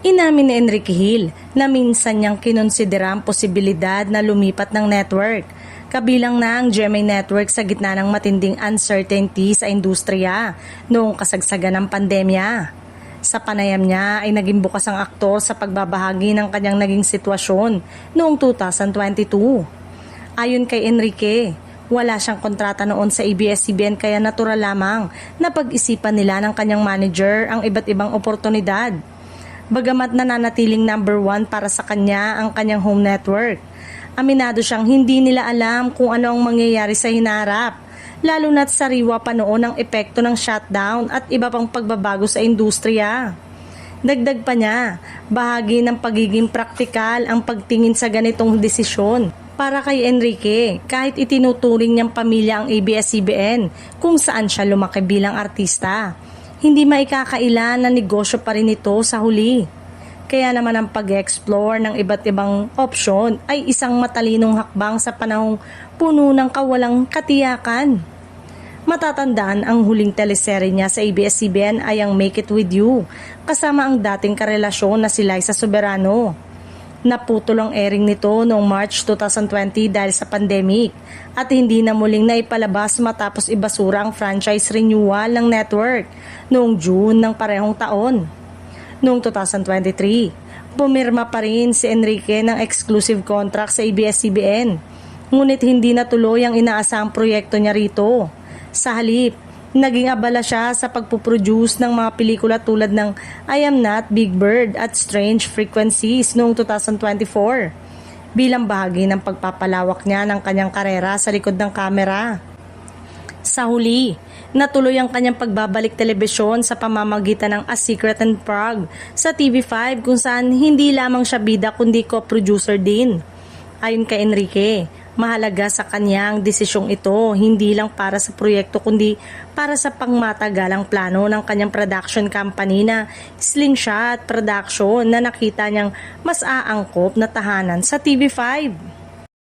Inamin ni Enrique Hill na minsan niyang kinonsidera ang posibilidad na lumipat ng network, kabilang na ang GMA Network sa gitna ng matinding uncertainty sa industriya noong kasagsagan ng pandemya. Sa panayam niya ay naging bukas ang aktor sa pagbabahagi ng kanyang naging sitwasyon noong 2022. Ayon kay Enrique, wala siyang kontrata noon sa ABS-CBN kaya natural lamang na pag-isipan nila ng kanyang manager ang iba't ibang oportunidad. Bagamat nananatiling number 1 para sa kanya ang kanyang home network, aminado siyang hindi nila alam kung ano ang mangyayari sa hinaharap, lalo na't sariwa pa noon ang epekto ng shutdown at iba pang pagbabago sa industriya. Dagdag pa niya, bahagi ng pagiging praktikal ang pagtingin sa ganitong desisyon. Para kay Enrique, kahit itinuturing niyang pamilya ang ABS-CBN kung saan siya lumaki bilang artista, hindi maikakaila na negosyo pa rin ito sa huli. Kaya naman ang pag-explore ng iba't ibang opsyon ay isang matalinong hakbang sa panahong puno ng kawalang katiyakan. Matatandaan ang huling teleserye niya sa ABS-CBN ay ang Make It With You, kasama ang dating karelasyon na si Liza Soberano. Naputol ang airing nito noong March 2020 dahil sa pandemic at hindi na muling naipalabas matapos ibasura ang franchise renewal ng network noong June ng parehong taon. Noong 2023, pumirma pa rin si Enrique ng exclusive contract sa ABS-CBN, ngunit hindi natuloy ang inaasahang proyekto niya rito. Sa halip, naging abala siya sa pagpuproduce ng mga pelikula tulad ng I Am Not Big Bird at Strange Frequencies noong 2024 bilang bahagi ng pagpapalawak niya ng kanyang karera sa likod ng kamera. Sa huli, natuloy ang kanyang pagbabalik telebisyon sa pamamagitan ng A Secret in Prague sa TV5 kung saan hindi lamang siya bida kundi co-producer din. Ayon kay Enrique, mahalaga sa kanyang desisyong ito hindi lang para sa proyekto kundi para sa pangmatagalang plano ng kanyang production company na Slingshot Production na nakita niyang mas aangkop na tahanan sa TV5.